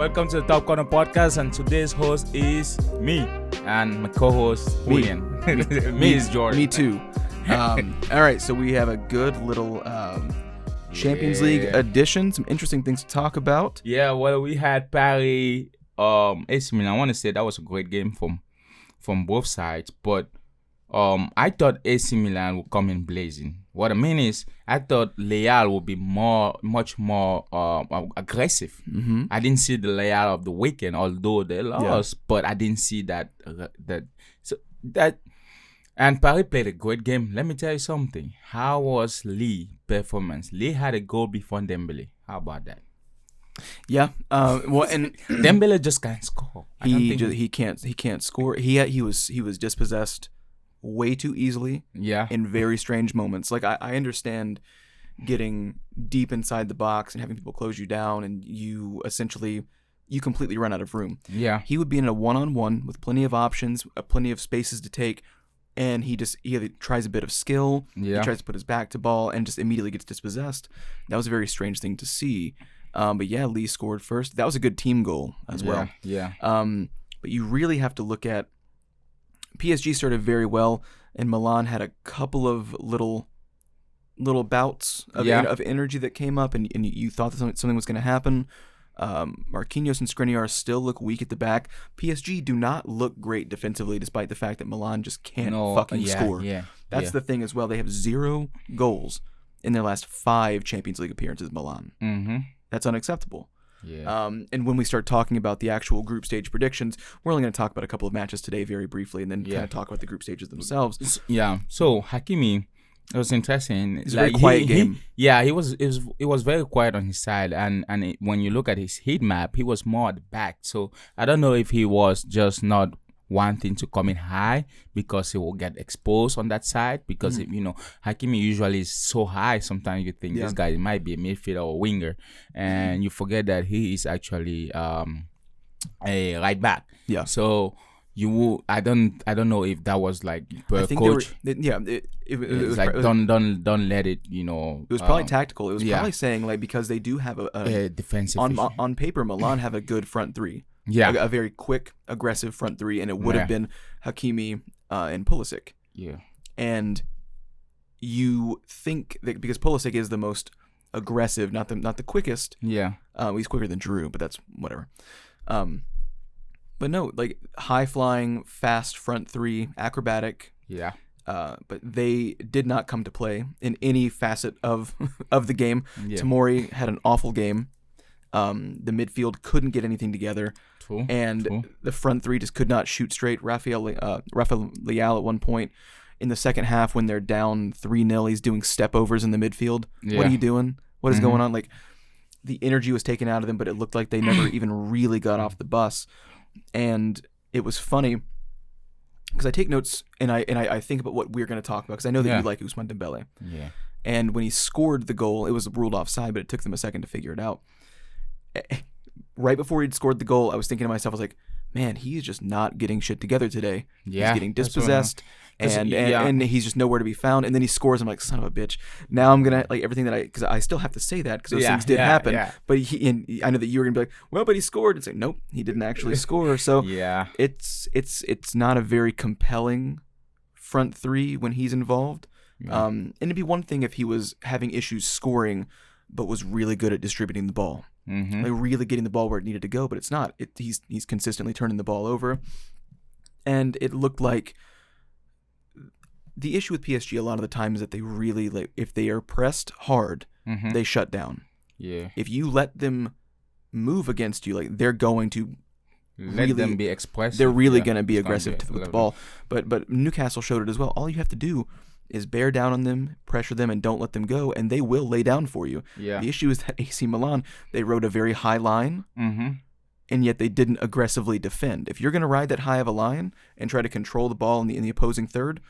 Welcome to the Top Corner Podcast, and today's host is me, and my co-host, William. Me is Jordan. Me too. All right, so we have a good little Champions League edition, some interesting things to talk about. Yeah, well, we had Paris, AC Milan. I want to say that was a great game from both sides, but I thought AC Milan would come in blazing. What I mean is, I thought Real would be much more aggressive. Mm-hmm. I didn't see the Real of the weekend, although they lost, but I didn't see that. And Paris played a great game. Let me tell you something. How was Lee's performance? Lee had a goal before Dembele. How about that? Yeah. Well, and Dembele just can't score. He can't score. He was dispossessed way too easily. Yeah. In very strange moments. Like I understand getting deep inside the box and having people close you down, and you completely run out of room. Yeah. He would be in a one-on-one with plenty of options, plenty of spaces to take. And he either tries a bit of skill, he tries to put his back to ball, and just immediately gets dispossessed. That was a very strange thing to see. But yeah, Lee scored first. That was a good team goal as well. Yeah. But you really have to look at PSG started very well, and Milan had a couple of little bouts of energy that came up, and you thought that something was going to happen. Marquinhos and Skriniar still look weak at the back. PSG do not look great defensively, despite the fact that Milan just can't score. That's the thing as well. They have 0 goals in their last 5 Champions League appearances, Milan. Mm-hmm. That's unacceptable. Yeah. And when we start talking about the actual group stage predictions, we're only going to talk about a couple of matches today very briefly, and then kind of talk about the group stages themselves. Yeah. So Hakimi, it was interesting. It's a very quiet game. It was very quiet on his side, and when you look at his heat map, he was more at the back. So I don't know if he was just not wanting to come in high because he will get exposed on that side. Because if, Hakimi usually is so high, sometimes you think this guy might be a midfielder or winger, and you forget that he is actually a right back. Yeah. So. I don't know if that was like per coach. It was like don't let it. It was probably tactical. It was probably saying like because they do have a defensive on paper. Milan have a good front three. Yeah, a very quick, aggressive front three, and it would have been Hakimi and Pulisic. Yeah, and you think that because Pulisic is the most aggressive, not the quickest. Yeah, he's quicker than Giroud, but that's whatever. But no, like high-flying, fast front three, acrobatic. Yeah. But they did not come to play in any facet of the game. Yeah. Tomori had an awful game. The midfield couldn't get anything together. True. The front three just could not shoot straight. Rafael Leao at one point in the second half when they're down 3-0, he's doing step-overs in the midfield. Yeah. What are you doing? What is going on? Like, the energy was taken out of them, but it looked like they never even really got off the bus. And it was funny because I take notes and I think about what we're going to talk about because I know that you like Ousmane Dembele. Yeah. And when he scored the goal, it was ruled offside, but it took them a second to figure it out. Right before he'd scored the goal, I was thinking to myself, I was like, man, he is just not getting shit together today. Yeah, he's getting dispossessed, and he's just nowhere to be found. And then he scores. I'm like, son of a bitch. Now I'm gonna like everything that because I still have to say that because those things did happen. Yeah. But I know that you were gonna be like, well, but he scored. It's like, nope, he didn't actually score. So it's not a very compelling front three when he's involved. Yeah. And it'd be one thing if he was having issues scoring, but was really good at distributing the ball. Mm-hmm. Like really getting the ball where it needed to go, but it's not. He's consistently turning the ball over, and it looked like the issue with PSG a lot of the time is that they really like if they are pressed hard, they shut down. Yeah. If you let them move against you, like they're going to let them be expressive. They're really going to be aggressive with the ball. But Newcastle showed it as well. All you have to do is bear down on them, pressure them, and don't let them go, and they will lay down for you. Yeah. The issue is that AC Milan, they rode a very high line, and yet they didn't aggressively defend. If you're going to ride that high of a line and try to control the ball in the opposing third,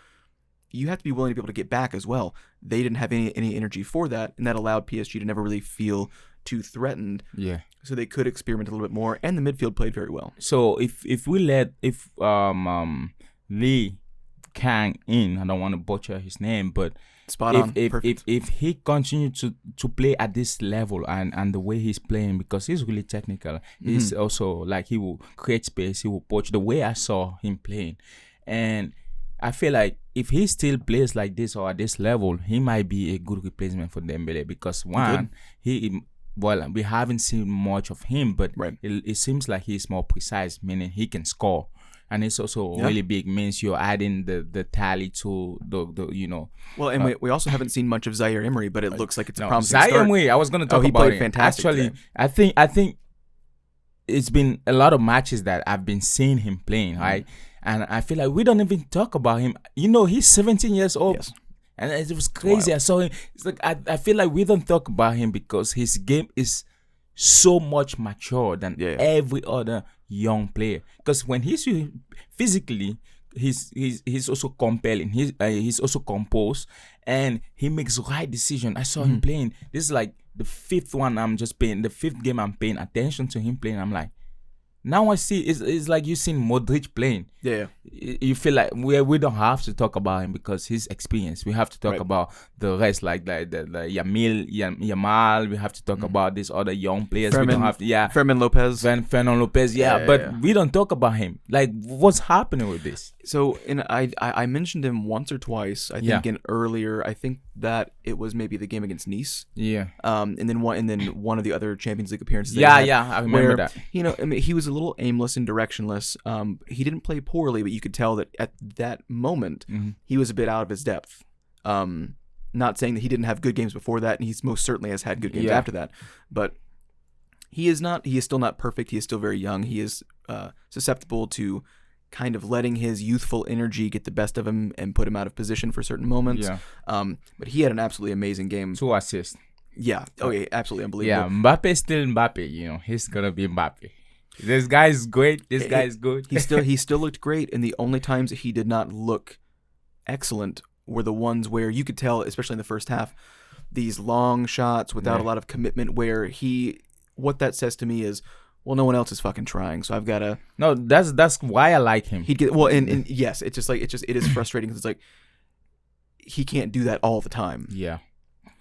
you have to be willing to be able to get back as well. They didn't have any energy for that, and that allowed PSG to never really feel too threatened. Yeah. So they could experiment a little bit more, and the midfield played very well. So if we let Lee Kang in. I don't want to butcher his name, but Spot on. if he continues to play at this level and the way he's playing, because he's really technical, he's also like, he will create space, he will poach the way I saw him playing. And I feel like if he still plays like this or at this level, he might be a good replacement for Dembele, because we haven't seen much of him, but it seems like he's more precise, meaning he can score. And it's also really big, means you're adding the tally to the you know. Well, and we also haven't seen much of Zaire Emery, but it looks like it's a promising Zaire start. Emery, I was going to talk he about played him. fantastic Actually, today. I think it's been a lot of matches that I've been seeing him playing, right? And I feel like we don't even talk about him. You know, he's 17 years old. Yes. And it was crazy. I saw him. It's like I feel like we don't talk about him because his game is so much mature than every other young player. Because when he's physically, he's also compelling. He's also composed, and he makes right decision. I saw him playing. This is like the fifth game I'm paying attention to him playing. I'm like, now I see it's like you seen Modric playing. Yeah. You feel like we don't have to talk about him because his experience. We have to talk about the rest, like the Yamal. We have to talk about these other young players. We don't have to, Fermin Lopez. Fernan Lopez, but we don't talk about him. Like, what's happening with this? So, I mentioned him once or twice. I think earlier. I think that it was maybe the game against Nice. Yeah. And then one of the other Champions League appearances. I remember that. You know, I mean, he was a little aimless and directionless. He didn't play poorly, but you could tell that at that moment he was a bit out of his depth. Not saying that he didn't have good games before that, and he most certainly has had good games after that. But he is still not perfect. He is still very young. He is susceptible to kind of letting his youthful energy get the best of him and put him out of position for certain moments. Yeah. But he had an absolutely amazing game. 2 assists. Yeah. Oh, yeah. Absolutely unbelievable. Yeah. Mbappe is still Mbappe. You know, he's gonna be Mbappe. This guy is great. This guy is good. He still looked great, and the only times that he did not look excellent were the ones where you could tell, especially in the first half, these long shots without a lot of commitment. Where what that says to me is, well, no one else is fucking trying, so I've got to. No, that's why I like him. And yes, it is frustrating because it's like he can't do that all the time. Yeah.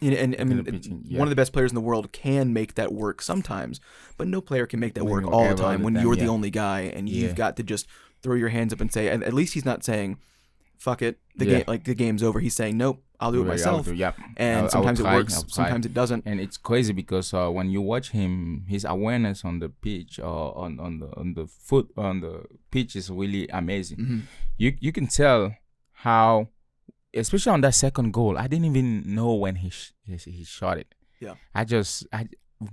And I mean, one of the best players in the world can make that work sometimes, but no player can make that work all the time when you're the only guy, and you've got to just throw your hands up and say. And at least he's not saying, "Fuck it, the game's over." He's saying, "Nope, I'll do it myself." And sometimes it works, sometimes it doesn't. And it's crazy because when you watch him, his awareness on the pitch or on the pitch is really amazing. You can tell how. Especially on that second goal, I didn't even know when he shot it. Yeah.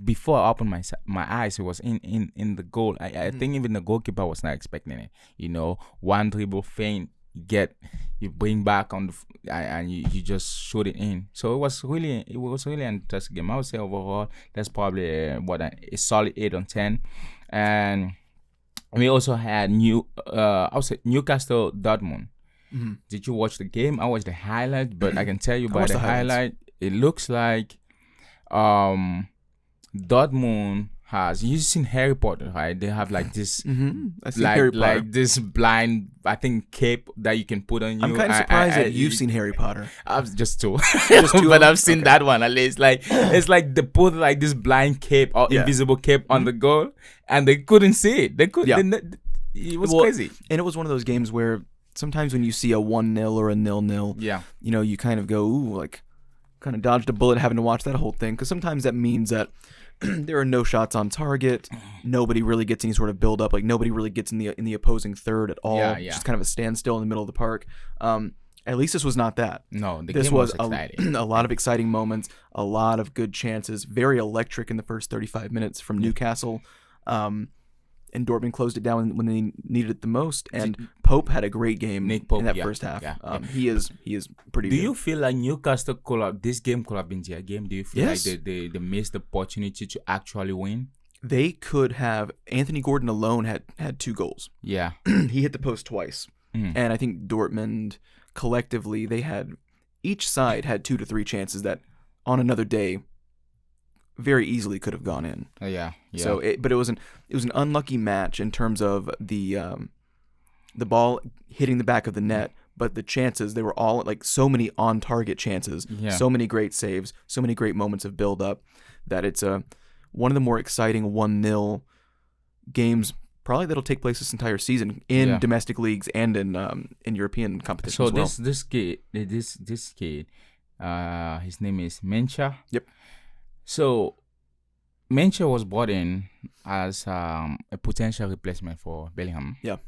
Before I opened my eyes, it was in the goal. I think even the goalkeeper was not expecting it. You know, one dribble feint, you bring back on and you just shoot it in. So it was really an interesting game. I would say overall that's probably a solid 8 on 10. And we also had Newcastle Dortmund. Did you watch the game? I watched the highlight, but I can tell you by the highlight, it looks like Dortmund has. You've seen Harry Potter, right? They have like this, like this blind, I think, cape that you can put on you. I'm kind of surprised that you've seen Harry Potter. I've just two, but I've seen that one at least. Like it's like they put like this blind cape or invisible cape on the goal, and they couldn't see it. They couldn't. It was crazy, and it was one of those games where. Sometimes when you see a 1-0 or a 0-0, you know, you kind of go, ooh, like, kind of dodged a bullet having to watch that whole thing. Because sometimes that means that there are no shots on target. Nobody really gets any sort of build up. Like, nobody really gets in the opposing third at all. Just kind of a standstill in the middle of the park. At least this was not that. No, this game was exciting. A lot of exciting moments, a lot of good chances. Very electric in the first 35 minutes from Newcastle. And Dortmund closed it down when they needed it the most. And Pope had a great game in that first half. He is pretty good. Do you feel like Newcastle this game could have been their game? Do you feel like they missed the opportunity to actually win? They could have. Anthony Gordon alone had 2 goals. Yeah. He hit the post twice. And I think Dortmund collectively, each side had 2 to 3 chances that on another day very easily could have gone in. So, but it was an unlucky match in terms of the ball hitting the back of the net, but the chances, they were all like so many on-target chances, so many great saves, so many great moments of build-up that it's one of the more exciting 1-0 games probably that'll take place this entire season in domestic leagues and in European competitions So as well. this kid, his name is Mencha. Yep. So Mencha was brought in as a potential replacement for Bellingham. Yeah.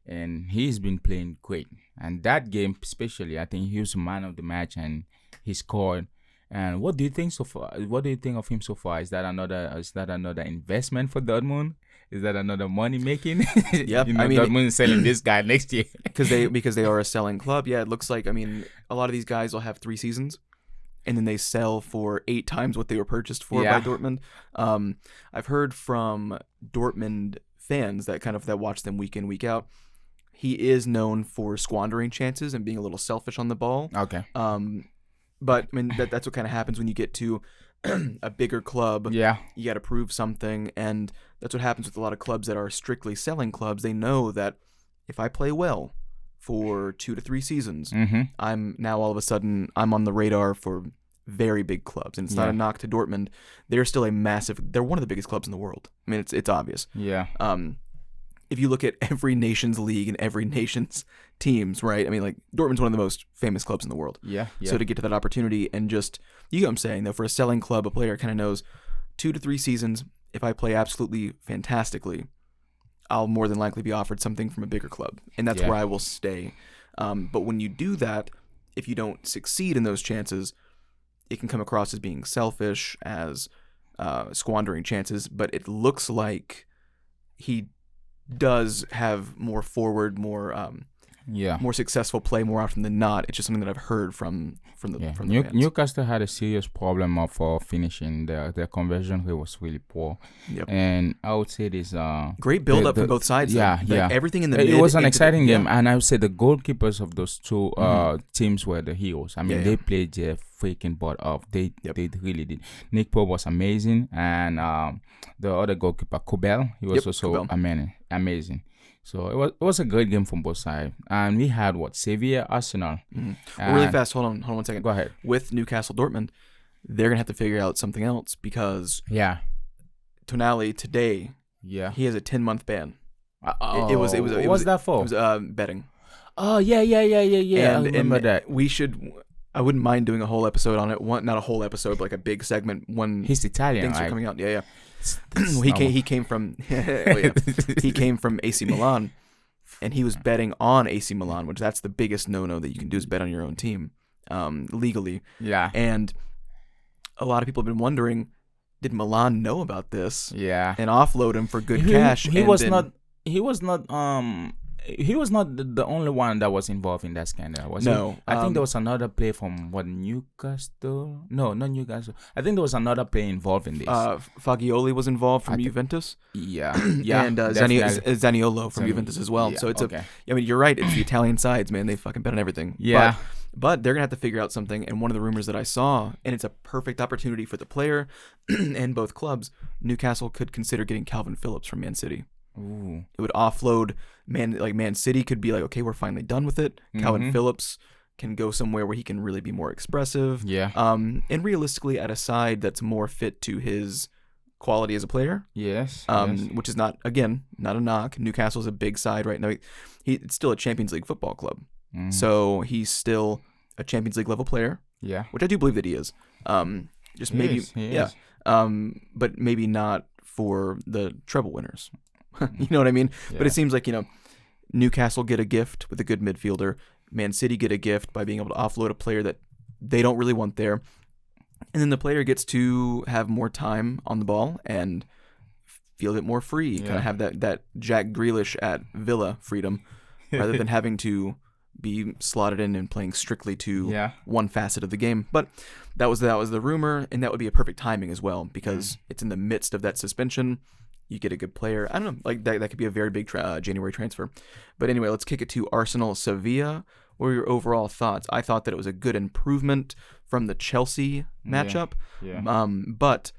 And he's been playing great. And that game especially, I think he was the man of the match and he scored. And what do you think so far? What do you think of him so far? Is that another investment for Dortmund? Is that another money making? Yeah, I mean, Dortmund is selling this guy next year because they are a selling club. Yeah, it looks like. I mean, a lot of these guys will have 3 seasons, and then they sell for 8 times what they were purchased for by Dortmund. I've heard from Dortmund fans that watch them week in, week out. He is known for squandering chances and being a little selfish on the ball. Okay. But I mean that's what kind of happens when you get to a bigger club. Yeah. You got to prove something, and that's what happens with a lot of clubs that are strictly selling clubs. They know that if I play well for 2 to 3 seasons, I'm now all of a sudden I'm on the radar for very big clubs, and it's not a knock to Dortmund. They're still they're one of the biggest clubs in the world. I mean, it's obvious. Yeah. If you look at every nation's league and every nation's teams, right? I mean, like Dortmund's one of the most famous clubs in the world. Yeah. So to get to that opportunity and just, you get what I'm saying, though, for a selling club, a player kind of knows 2 to 3 seasons, if I play absolutely fantastically, I'll more than likely be offered something from a bigger club. And that's where I will stay. But when you do that, if you don't succeed in those chances, it can come across as being selfish, as squandering chances. But it looks like he does have more forward, more successful play more often than not. It's just something that I've heard from the fans. Newcastle had a serious problem of finishing. Their conversion rate was really poor. Yep. And I would say this great build up from both sides. Everything in the mid, it was an exciting game, and I would say the goalkeepers of those two teams were the heroes. I mean, they played their freaking butt off. They really did. Nick Pope was amazing, and the other goalkeeper Kobel, he was also amazing. So it was a great game from both sides. And we had Sevilla, Arsenal. Well, really fast, hold on 1 second. Go ahead. With Newcastle Dortmund, they're gonna have to figure out something else because Tonali today, he has a 10-month ban. It was what's that for? It was betting. Oh yeah. And, I remember that. I wouldn't mind doing a whole episode on it. Not a whole episode, but like a big segment when he's Italian, things right? are coming out. Yeah. He came from he came from AC Milan, and he was betting on AC Milan, which that's the biggest no-no that you can do is bet on your own team legally. Yeah. And a lot of people have been wondering, did Milan know about this? Yeah. And offload him for good cash? He was not the only one that was involved in that scandal, was he? No. I think there was another player from Newcastle? No, not Newcastle. I think there was another player involved in this. Fagioli was involved from Juventus. Yeah. And Zaniolo from Juventus as well. So it's I mean, you're right. It's the Italian sides, man. They fucking bet on everything. Yeah. But they're going to have to figure out something. And one of the rumors that I saw, and it's a perfect opportunity for the player and both clubs, Newcastle could consider getting Calvin Phillips from Man City. Ooh. It would offload Man City could be like, okay, we're finally done with it. Calvin Phillips can go somewhere where he can really be more expressive. Yeah. And realistically at a side that's more fit to his quality as a player. Yes. Which is not a knock. Newcastle's a big side right now. It's still a Champions League football club. So he's still a Champions League level player. Yeah. Which I do believe that he is. He is. But maybe not for the treble winners. You know what I mean? Yeah. But it seems like, Newcastle get a gift with a good midfielder. Man City get a gift by being able to offload a player that they don't really want there. And then the player gets to have more time on the ball and feel a bit more free. Kind of have that Jack Grealish at Villa freedom rather than having to be slotted in and playing strictly to one facet of the game. But that was the rumor, and that would be a perfect timing as well because it's in the midst of that suspension. You get a good player. I don't know, like that could be a very big January transfer. But anyway, let's kick it to Arsenal Sevilla. What are your overall thoughts? I thought that it was a good improvement from the Chelsea matchup. Yeah. But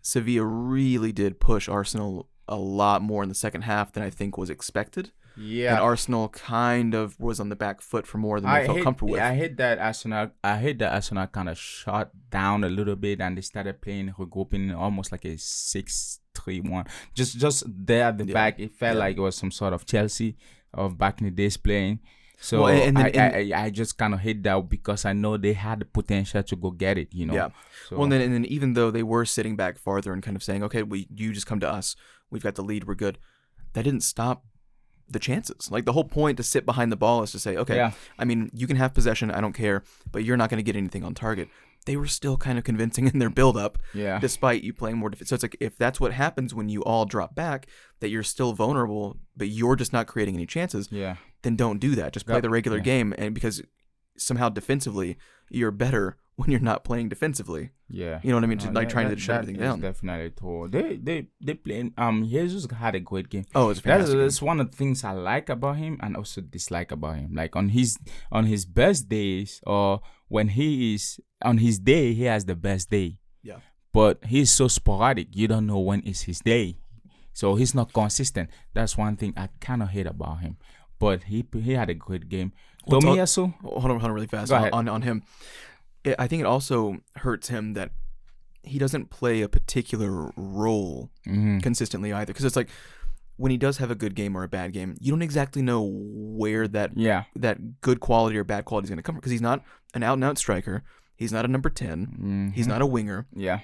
Sevilla really did push Arsenal a lot more in the second half than I think was expected. Yeah. and Arsenal kind of was on the back foot for more than they felt comfortable with. I hate that Arsenal kind of shut down a little bit and they started playing regrouping almost like a 6-3-1. Just there at the back, it felt like it was some sort of Chelsea of back in the days playing. So I just kind of hate that because I know they had the potential to go get it, you know. Yeah. So, well, and then even though they were sitting back farther and kind of saying, okay, you just come to us. We've got the lead. We're good. That didn't stop the chances. Like the whole point to sit behind the ball is to say, okay, I mean, you can have possession. I don't care, but you're not going to get anything on target. They were still kind of convincing in their build-up, despite you playing more defense. So it's like if that's what happens when you all drop back, that you're still vulnerable, but you're just not creating any chances, then don't do that. Just play the regular game, and because somehow defensively you're better when you're not playing defensively. Yeah, you know what I mean? Trying to shut everything down. Definitely true. They playing. Jesus had a great game. Oh, it's fantastic. That's one of the things I like about him and also dislike about him. Like on his best days or when he is on his day, he has the best day. Yeah. But he's so sporadic. You don't know when is his day. So he's not consistent. That's one thing I kind of hate about him. But he had a great game. Tomiyasu. Hold on really fast on him. I think it also hurts him that he doesn't play a particular role consistently either. Because it's like when he does have a good game or a bad game, you don't exactly know where that good quality or bad quality is going to come from. Because he's not an out-and-out striker. He's not a number 10. He's not a winger. Yeah.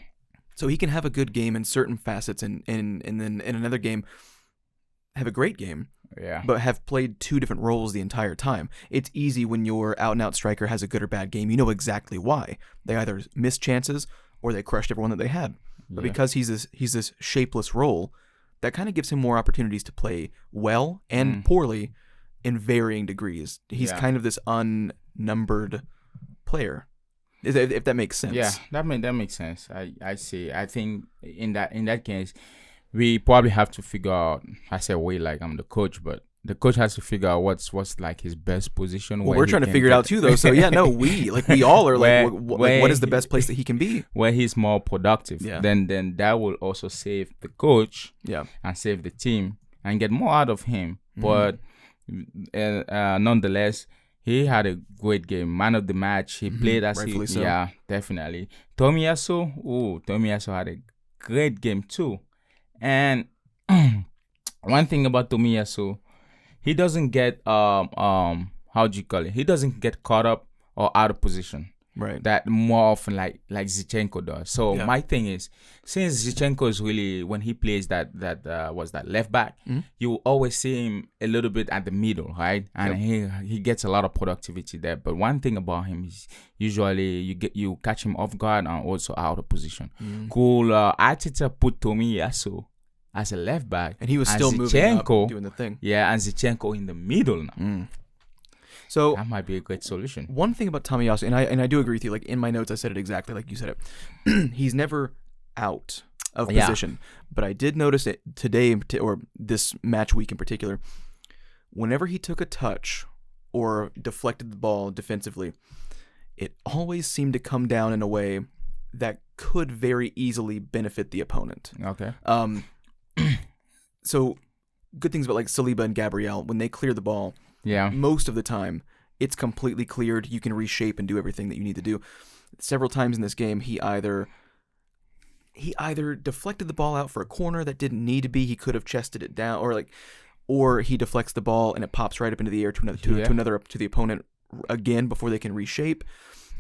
So he can have a good game in certain facets and then in another game have a great game. Yeah. But have played two different roles the entire time. It's easy when your out-and-out striker has a good or bad game. You know exactly why. They either missed chances or they crushed everyone that they had. But because he's this shapeless role, that kind of gives him more opportunities to play well and poorly in varying degrees. He's kind of this unnumbered player, if that makes sense. Yeah, that makes sense. I see. I think in that case, we probably have to figure out. I say we, like I'm the coach, but the coach has to figure out what's like his best position. Well, we're trying to figure it out too, though. So we all are like, what is the best place that he can be? Where he's more productive. Yeah. Then that will also save the coach. Yeah. And save the team and get more out of him. But nonetheless, he had a great game. Man of the match. He played as rightfully so. Yeah, definitely. Tomiyasu had a great game too. And one thing about Tomiyasu, he doesn't get how do you call it? He doesn't get caught up or out of position. Right. That more often like Zinchenko does. So my thing is, since Zinchenko is really, when he plays that left back, you will always see him a little bit at the middle, right? And he gets a lot of productivity there. But one thing about him is usually you catch him off guard and also out of position. Cool. Arteta put Tomiyasu as a left back, and he was still moving up, doing the thing. Yeah, and Zinchenko in the middle now. So that might be a great solution. One thing about Tomiyasu, and I do agree with you. Like in my notes, I said it exactly like you said it. He's never out of position, but I did notice it today, or this match week in particular. Whenever he took a touch or deflected the ball defensively, it always seemed to come down in a way that could very easily benefit the opponent. Okay. So good things about like Saliba and Gabriel, when they clear the ball. Yeah. Most of the time, it's completely cleared. You can reshape and do everything that you need to do. Several times in this game, he either deflected the ball out for a corner that didn't need to be. He could have chested it down, or he deflects the ball and it pops right up into the air to the opponent again before they can reshape.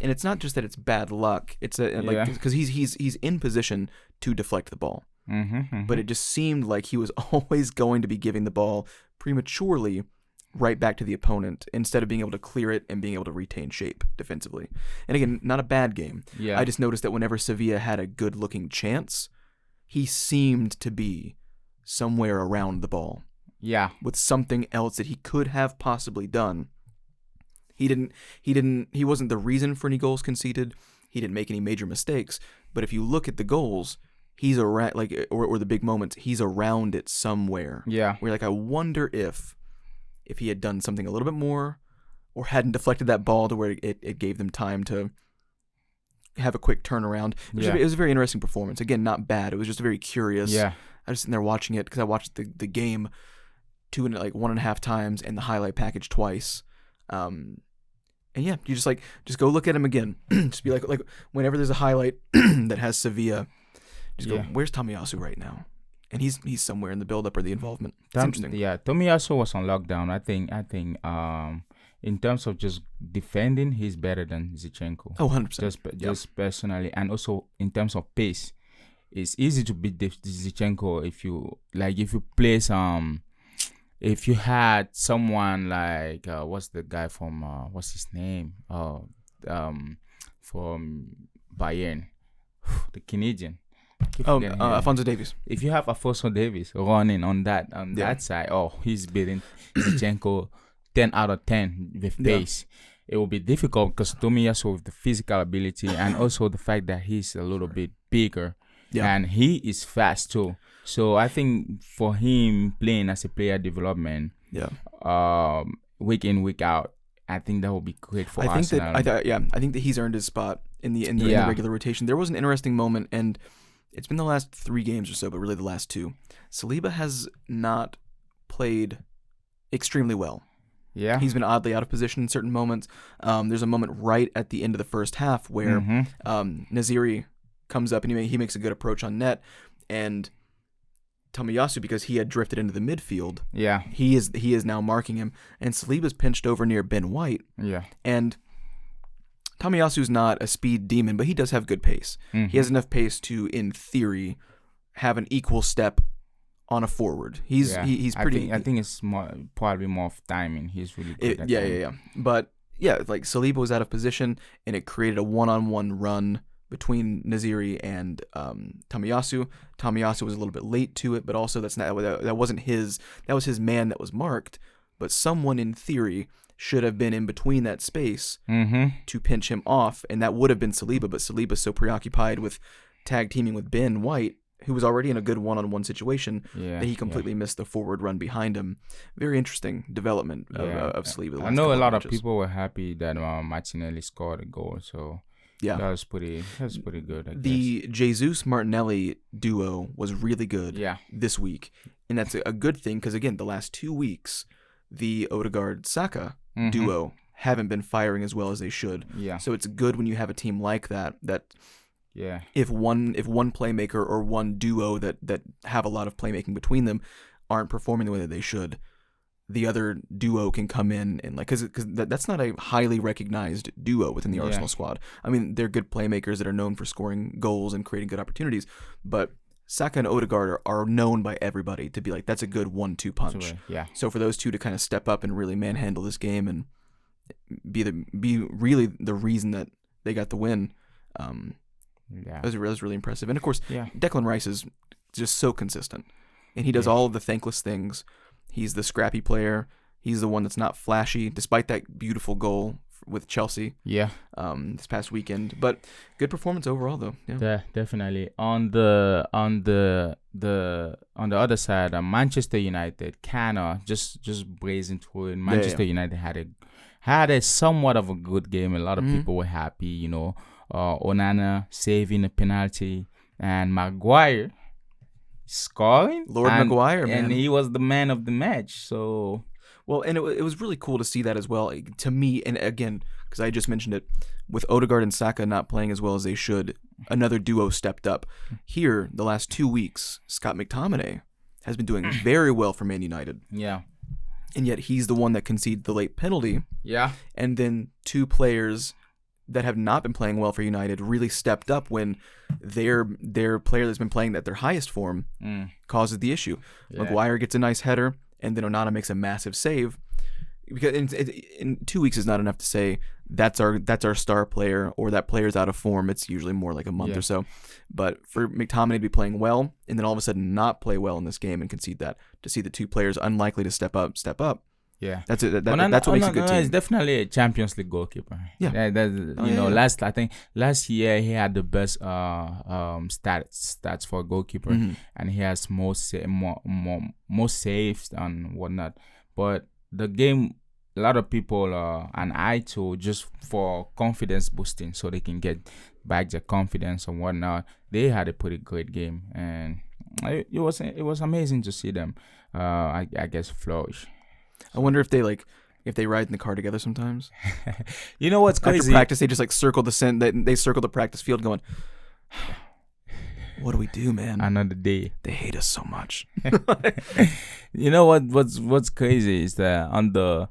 And it's not just that it's bad luck. It's because he's in position to deflect the ball. But it just seemed like he was always going to be giving the ball prematurely right back to the opponent instead of being able to clear it and being able to retain shape defensively. And again, not a bad game. Yeah. I just noticed that whenever Sevilla had a good-looking chance, he seemed to be somewhere around the ball. Yeah. With something else that he could have possibly done. He wasn't the reason for any goals conceded. He didn't make any major mistakes. But if you look at the goals, he's around, or the big moments, he's around it somewhere. Yeah. Where I wonder if he had done something a little bit more or hadn't deflected that ball to where it gave them time to have a quick turnaround. It was a very interesting performance. Again, not bad. It was just very curious. Yeah. I was sitting there watching it because I watched the game like 1.5 times and the highlight package twice. And yeah, you just go look at him again. Just be like whenever there's a highlight that has Sevilla, just go, where's Tomiyasu right now? And he's somewhere in the build up or the involvement. It's interesting. Yeah, Tomiyasu was on lockdown. I think in terms of just defending, he's better than Zinchenko. Oh, 100%. Just personally, and also in terms of pace, it's easy to beat Zinchenko if you place if you had someone like what's the guy from what's his name from Bayern, the Canadian. Alphonso Davies. If you have Alphonso Davies running on that side, he's beating Zinchenko 10 out of 10 with pace. It will be difficult because Tomiyasu with the physical ability and also the fact that he's a little bit bigger and he is fast too. So I think for him playing as a player development, week in week out, I think that will be great for Arsenal. I think that he's earned his spot in the regular rotation. There was an interesting moment, and it's been the last 3 games or so, but really the last 2. Saliba has not played extremely well. Yeah, he's been oddly out of position in certain moments. There's a moment right at the end of the first half where Naziri comes up and he makes a good approach on net, and Tomiyasu, because he had drifted into the midfield, he is now marking him, and Saliba's pinched over near Ben White. Yeah, and Tomiyasu's not a speed demon, but he does have good pace. He has enough pace to, in theory, have an equal step on a forward. He's pretty. I think it's probably more of timing. He's really good at that. But like Saliba was out of position, and it created a one-on-one run between Naziri and Tomiyasu. Tomiyasu was a little bit late to it, but also that wasn't his. That was his man that was marked. But someone in theory should have been in between that space to pinch him off, and that would have been Saliba. But Saliba's so preoccupied with tag teaming with Ben White, who was already in a good one-on-one situation, that he completely missed the forward run behind him. Very interesting development of Saliba. I know a lot of people were happy that Martinelli scored a goal, so that was pretty good, I guess. The Jesus-Martinelli duo was really good this week, and that's a good thing because, again, the last 2 weeks, the Odegaard-Saka duo haven't been firing as well as they should. Yeah. So it's good when you have a team like that if one playmaker or one duo that have a lot of playmaking between them aren't performing the way that they should, the other duo can come in and because that's not a highly recognized duo within the Arsenal squad. I mean, they're good playmakers that are known for scoring goals and creating good opportunities, but Saka and Odegaard are known by everybody to be like, that's a good 1-2 punch. So for those two to kind of step up and really manhandle this game and be really the reason that they got the win, that was really impressive. And of course, Declan Rice is just so consistent, and he does all of the thankless things. He's the scrappy player. He's the one that's not flashy, despite that beautiful goal with Chelsea. This past weekend, but good performance overall, though. Yeah, definitely. On the other side, Manchester United kind of just brazen through it. Manchester United had a somewhat of a good game. A lot of people were happy, Onana saving a penalty and Maguire scoring. Maguire, man. And he was the man of the match. So, well, and it was really cool to see that as well. To me, and again, because I just mentioned it, with Odegaard and Saka not playing as well as they should, another duo stepped up. Here, the last 2 weeks, Scott McTominay has been doing very well for Man United. Yeah. And yet he's the one that conceded the late penalty. Yeah. And then 2 players that have not been playing well for United really stepped up when their player that's been playing at their highest form causes the issue. Maguire gets a nice header, and then Onana makes a massive save. Because in 2 weeks is not enough to say that's our star player or that player's out of form. It's usually more like a month or so. But for McTominay to be playing well and then all of a sudden not play well in this game and concede that, to see the 2 players unlikely to step up. Yeah, that's it. That's what makes a good team. It's definitely a Champions League goalkeeper. Yeah, I think last year he had the best stats for a goalkeeper, and he has more saves and whatnot. But the game, a lot of people and I too, just for confidence boosting, so they can get back their confidence and whatnot. They had a pretty great game, and it was amazing to see them. I guess flourish. I wonder if they ride in the car together sometimes. You know what's After crazy? practice, they just like circle they circle the practice field, going, "What do we do, man? Another day. They hate us so much." You know what's crazy is that on the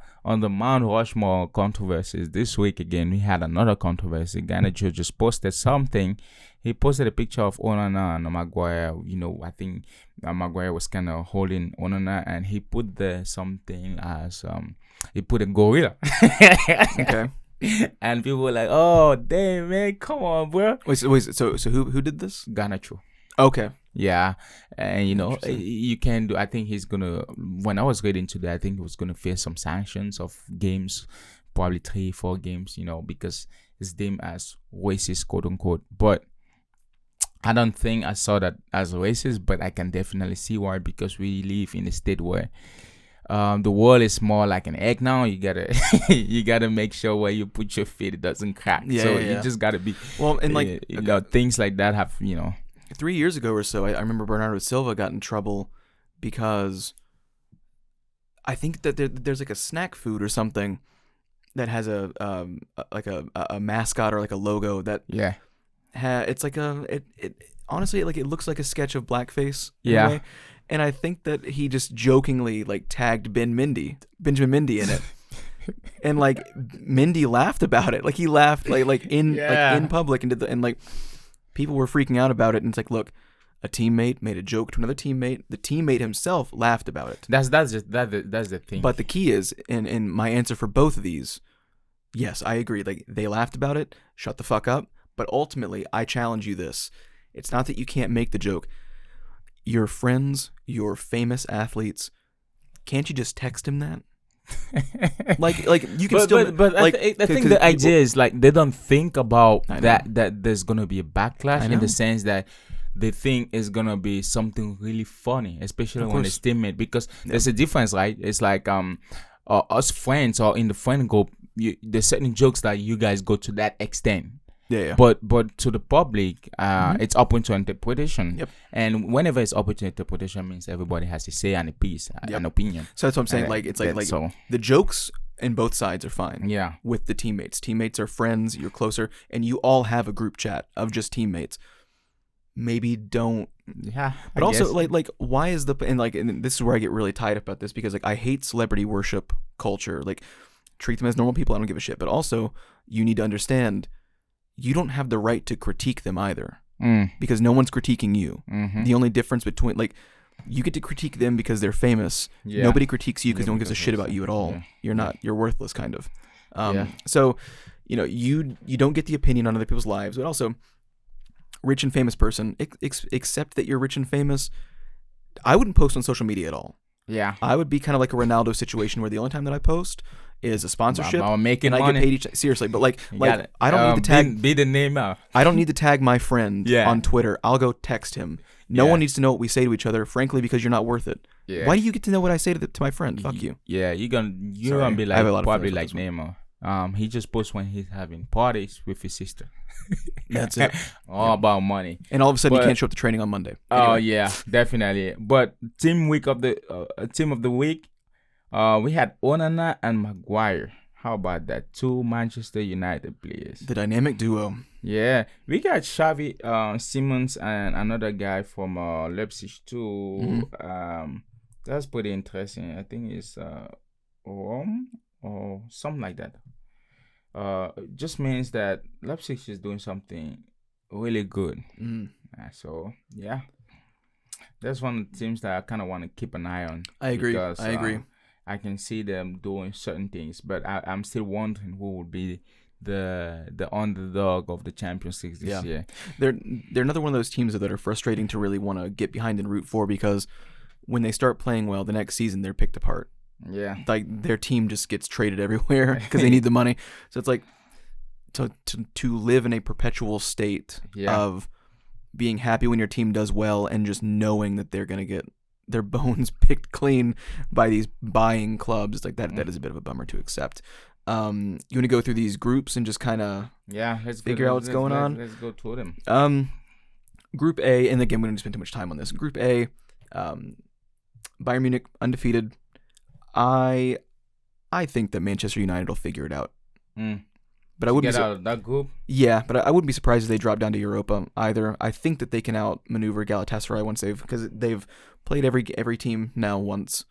Mount Rushmore controversies this week again, we had another controversy. Ghana Joe just posted something. He posted a picture of Onana and Maguire. You know, I think Maguire was kind of holding Onana, and he put the something as he put a gorilla. Okay. And people were like, "Oh, damn, man, come on, bro." So who did this? Ghana Joe. Okay. Yeah, and you know Interesting. you can do. I think he's gonna. When I was reading today, I think he was gonna face some sanctions of games, probably 3-4 games. You know, because it's deemed as racist, quote unquote. But I don't think I saw that as racist, but I can definitely see why, because we live in a state where the world is more like an egg now. You gotta you gotta make sure where you put your feet it doesn't crack. Yeah, So yeah. you just gotta be Well, and like you know, things like that have 3 years ago or so, I remember Bernardo Silva got in trouble because I think that there's like a snack food or something that has a mascot or like a logo that yeah. it's like it honestly, like, it looks like a sketch of blackface. In Yeah. a way. And I think that he just jokingly like tagged Benjamin Mendy in it. And like Mindy laughed about it. Like he laughed like in public and and like people were freaking out about it. And it's like, look, a teammate made a joke to another teammate. The teammate himself laughed about it. That's the thing. But the key is, in my answer for both of these, yes, I agree. Like, they laughed about it. Shut the fuck up. But ultimately, I challenge you this. It's not that you can't make the joke. Your friends, your famous athletes, can't you just text him that? like you can still. But like, I think the idea is like they don't think about I know. that there's gonna be a backlash I in know. the sense that they think it's gonna be something really funny, especially Of when course. it's teammate, because there's a difference, right? It's like us friends or in the friend group, there's certain jokes that you guys go to that extent. Yeah. But to the public, it's open to interpretation. Yep. And whenever it's open to interpretation, means everybody has a say and a piece, an opinion. So that's what I'm saying. And Like, it's like so the jokes in both sides are fine. yeah. With the teammates. Teammates are friends, you're closer, and you all have a group chat of just teammates. Maybe don't. Yeah. But also, like, why is and this is where I get really tied up about this, because like I hate celebrity worship culture. Like, treat them as normal people. I don't give a shit. But also, you need to understand, you don't have the right to critique them either, because no one's critiquing you. Mm-hmm. The only difference between, like, you get to critique them because they're famous. Yeah. Nobody critiques you because no one gives a Nobody shit does. about you at all. Yeah. You're worthless, kind of. Yeah. So, you don't get the opinion on other people's lives, but also, rich and famous person, except that you're rich and famous, I wouldn't post on social media at all. Yeah. I would be kind of like a Ronaldo situation where the only time that I post is a sponsorship. About making and I money. get paid seriously, but like Got it. I don't need to tag. Be the name out. I don't need to tag my friend Yeah. on Twitter. I'll go text him. No Yeah. one needs to know what we say to each other, frankly, because you're not worth it. Yeah. Why do you get to know what I say to my friend? Fuck you. Yeah, you're gonna Sorry. be I like have a lot of probably feelings like with Neymar. He just posts when he's having parties with his sister. That's it. All about money. And all of a sudden, But- you can't show up to training on Monday. Oh Anyway. yeah, definitely. But team of the week, we had Onana and Maguire. How about that? 2 Manchester United players. The dynamic duo. Yeah, we got Xavi, Simmons, and another guy from Leipzig too. That's pretty interesting. I think it's Rome or something like that. It just means that Leipzig is doing something really good. So yeah, that's one of the teams that I kind of want to keep an eye on. I agree. Because, I agree. I can see them doing certain things, but I'm still wondering who will be the underdog of the Champions League this year. They're another one of those teams that are frustrating to really want to get behind and root for, because when they start playing well, the next season they're picked apart. Yeah. Like, their team just gets traded everywhere because they need the money. So it's like to live in a perpetual state of being happy when your team does well and just knowing that they're gonna get their bones picked clean by these buying clubs. It's like that is a bit of a bummer to accept. You want to go through these groups and just kind of let's figure out what's going on? Let's go through them. Group A, and again, we don't spend too much time on this. Group A, Bayern Munich undefeated. I think that Manchester United will figure it out. But I wouldn't get out of that group. Yeah, but I wouldn't be surprised if they drop down to Europa either. I think that they can outmaneuver Galatasaray once because they've played every team now once.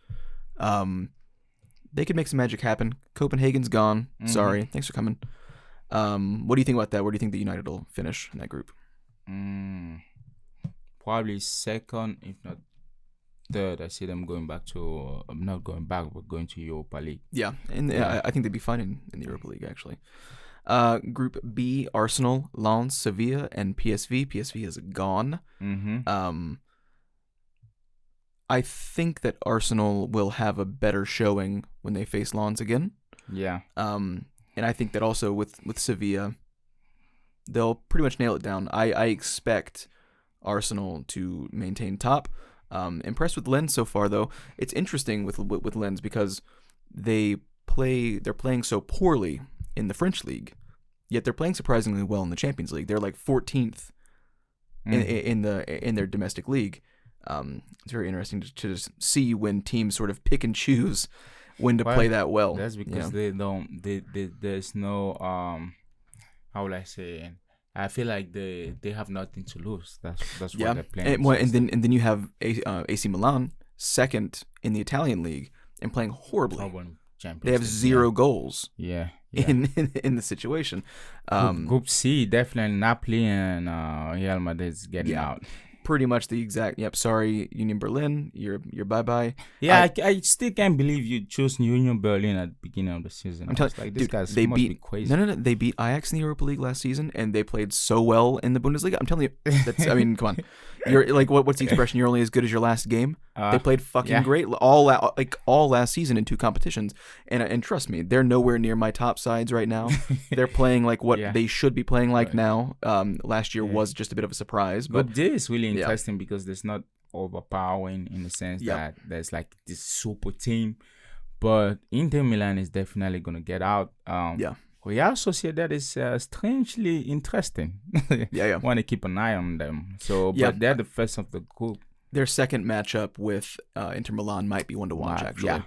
They could make some magic happen. Copenhagen's gone. Sorry, thanks for coming. What do you think about that? Where do you think the United will finish in that group? Probably second, if not third. I see them going back to not going back, but going to Europa League. Yeah, and I think they'd be fine in the Europa League actually. Group B: Arsenal, Lens, Sevilla, and PSV. PSV is gone. I think that Arsenal will have a better showing when they face Lens again. Yeah. And I think that also with Sevilla, they'll pretty much nail it down. I expect Arsenal to maintain top. Impressed with Lens so far, though. It's interesting with Lens because they're playing so poorly in the French league, yet they're playing surprisingly well in the Champions League. They're like 14th in their domestic league. It's very interesting to see when teams sort of pick and choose when to play that well. That's because there's no how will I say? I feel like they have nothing to lose. That's why they're playing. And then you have AC Milan, second in the Italian league, and playing horribly. They have 0 goals. Yeah. In the situation. Group C, definitely Napoli and Real Madrid's getting out. Pretty much the exact. Yep. Sorry, Union Berlin. You're bye bye. Yeah, I still can't believe you chose Union Berlin at the beginning of the season. I'm telling you, this guys they must beat. Be crazy. No. They beat Ajax in the Europa League last season, and they played so well in the Bundesliga. I'm telling you, that's. I mean, come on. You're like, what's the expression? You're only as good as your last game. They played fucking great all last season in 2 competitions, and trust me, they're nowhere near my top sides right now. They're playing like what they should be playing like now. Last year was just a bit of a surprise, but this is really interesting because there's not overpowering in the sense that there's like this super team, but Inter Milan is definitely gonna get out. Real Sociedad is strangely interesting. Want to keep an eye on them. So, but they're the first of the group. Their second matchup with Inter Milan might be one to watch. Actually,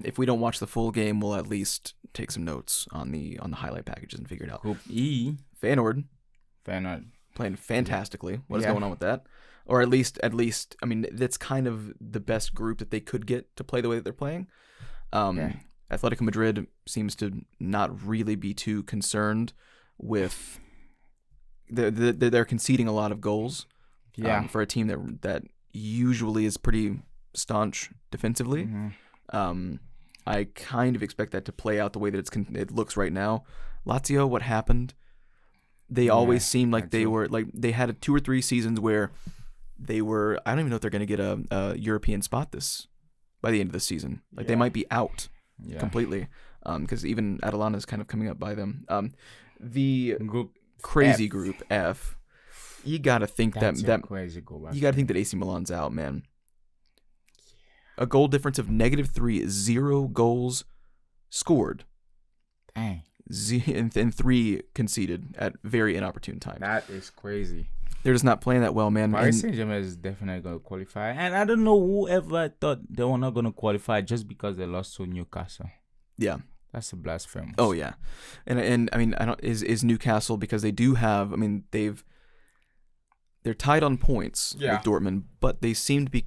if we don't watch the full game, we'll at least take some notes on the highlight packages and figure it out. Group E, Feyenoord playing fantastically. What is going on with that? Or at least, I mean, that's kind of the best group that they could get to play the way that they're playing. Atletico Madrid seems to not really be too concerned with they're conceding a lot of goals. For a team that usually is pretty staunch defensively. I kind of expect that to play out the way that it looks right now. Lazio, what happened? They always seemed like they were like they had 2 or 3 seasons where they were. I don't even know if they're going to get a European spot by the end of the season. Like they might be out completely. Because even Atalanta is kind of coming up by them. The crazy group F. You gotta think you gotta think that AC Milan's out, man. A goal difference of -3, 0 goals scored. Dang. And 3 conceded at very inopportune times. That is crazy. They're just not playing that well, man. Paris Saint-Germain is definitely going to qualify. And I don't know whoever thought they were not going to qualify just because they lost to Newcastle. Yeah. That's a blasphemy. Oh, yeah. And I mean, is Newcastle, because they do have, I mean, they're tied on points with Dortmund, but they seem to be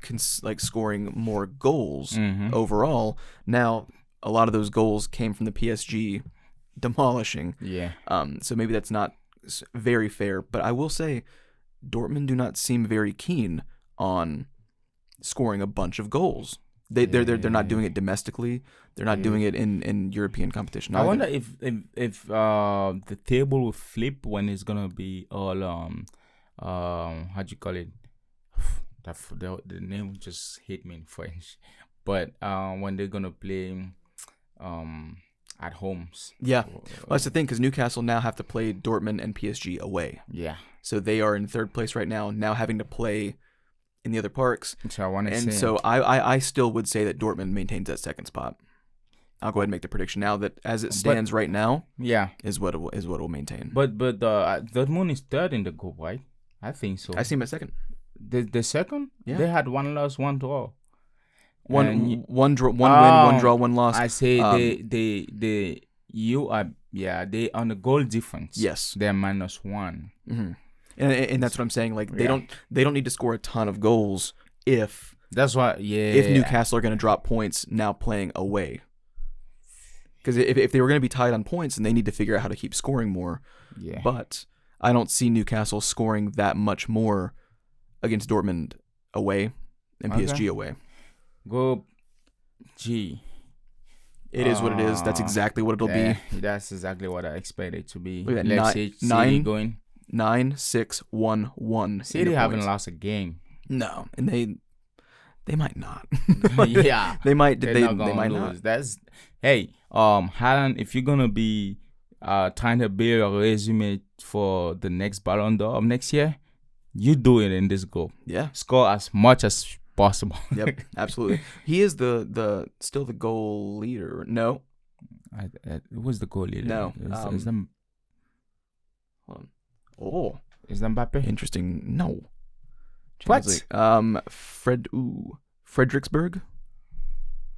scoring more goals overall. Now, a lot of those goals came from the PSG demolishing. Yeah. So maybe that's not very fair, but I will say Dortmund do not seem very keen on scoring a bunch of goals. They're not doing it domestically. They're not doing it in European competition either. I wonder if the table will flip when it's gonna be all how do you call it? The name just hit me in French, but when they're gonna play at homes. Yeah, well, that's the thing, because Newcastle now have to play Dortmund and PSG away. Yeah, so they are in 3rd place right now. Now having to play in the other parks. So I want to and so I still would say that Dortmund maintains that 2nd spot. I'll go ahead and make the prediction now that as it stands right now, is what it will maintain. But Dortmund is 3rd in the group, right? I think so. I see him at second. The second, Yeah. they had one loss, one draw. One And win, one draw, one loss. I say they on the goal difference. Yes. They're -1. Mm-hmm. And that's what I'm saying. Like they Yeah. don't need to score a ton of goals if If Newcastle are going to drop points now playing away. Because if they were going to be tied on points, then they need to figure out how to keep scoring more. Yeah. But I don't see Newcastle scoring that much more against Dortmund away and PSG away. Go G. It is what it is. That's exactly what it'll be. That's exactly what I expect it to be. Look at that, City going 9-6-1-1. City haven't lost a game. No, and they might not. Yeah, they might. They're They not gonna might lose. not. Haaland, if you're gonna be trying to build a resume for the next Ballon d'Or of next year, you do it in this goal. Yeah, Score as much as possible. Yep, absolutely. He is the still the goal leader. No, Who's the goal leader? No, Is them? oh, Is that Mbappe? interesting. No, What? Fredericksburg.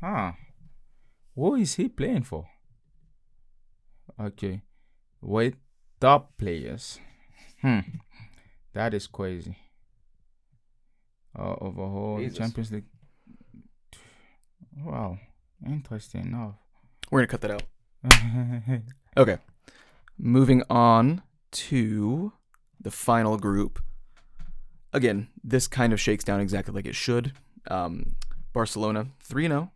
Huh. Who is he playing for? Okay. Wait, top players. That is crazy. Overall Jesus. Champions League. Wow. Interesting enough. We're gonna cut that out. Okay, moving on to the final group. Again, this kind of shakes down exactly like it should. Barcelona 3-0.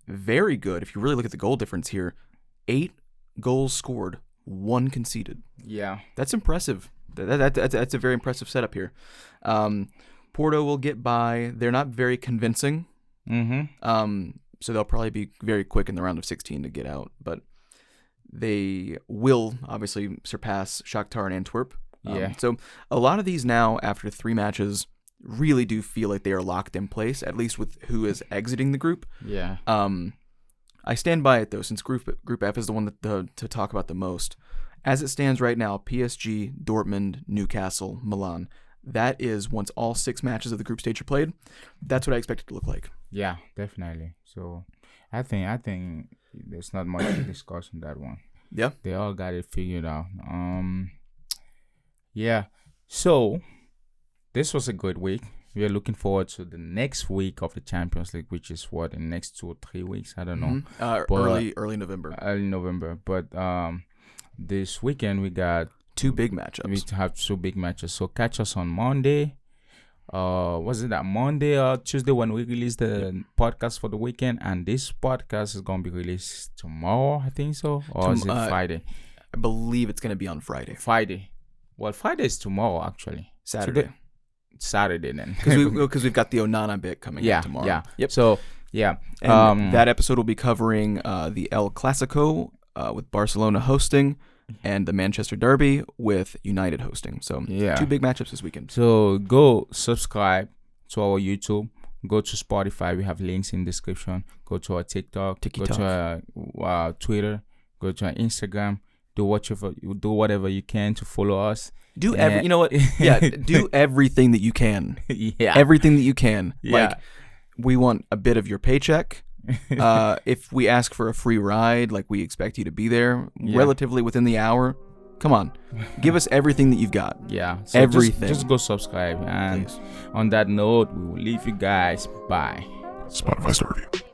Very good. If you really look at the goal difference here, 8 goals scored, 1 conceded. Yeah. That's impressive. That's a very impressive setup here. Porto will get by. They're not very convincing. So they'll probably be very quick in the round of 16 to get out. But they will obviously surpass Shakhtar and Antwerp. So a lot of these now, after 3 matches, really do feel like they are locked in place, at least with who is exiting the group. Yeah. I stand by it, though, since Group F is the one to talk about the most. As it stands right now, PSG, Dortmund, Newcastle, Milan. That is, once all 6 matches of the group stage are played, that's what I expect it to look like. Yeah, definitely. So I think there's not much to discuss on that one. Yeah. They all got it figured out. Yeah. So this was a good week. We are looking forward to the next week of the Champions League, which is what, in the next 2 or 3 weeks? I don't know. Early November. Early November. But this weekend we got 2 big matchups. We have 2 big matches. So catch us on Monday. Was it that Monday or Tuesday when we release the podcast for the weekend? And this podcast is gonna be released tomorrow, I think so. Or is it Friday? I believe it's gonna be on Friday. Friday. Well, Friday is tomorrow actually. Saturday. Saturday then. Because we've got the Onana bit coming up tomorrow. Yeah. Yep. So yeah. And that episode will be covering the El Clasico with Barcelona hosting, and the Manchester Derby with United hosting. So 2 big matchups this weekend. So go subscribe to our YouTube. Go to Spotify. We have links in the description. Go to our TikTok. Go to our Twitter. Go to our Instagram. Do whatever you can to follow us. You know what? Yeah, do everything that you can. Yeah. Everything that you can. Yeah. Like, we want a bit of your paycheck. If we ask for a free ride, like, we expect you to be there relatively within the hour. Come on, give us everything that you've got. Yeah, so everything. Just go subscribe. And please. On that note, we will leave you guys. Bye. Spotify Star Review.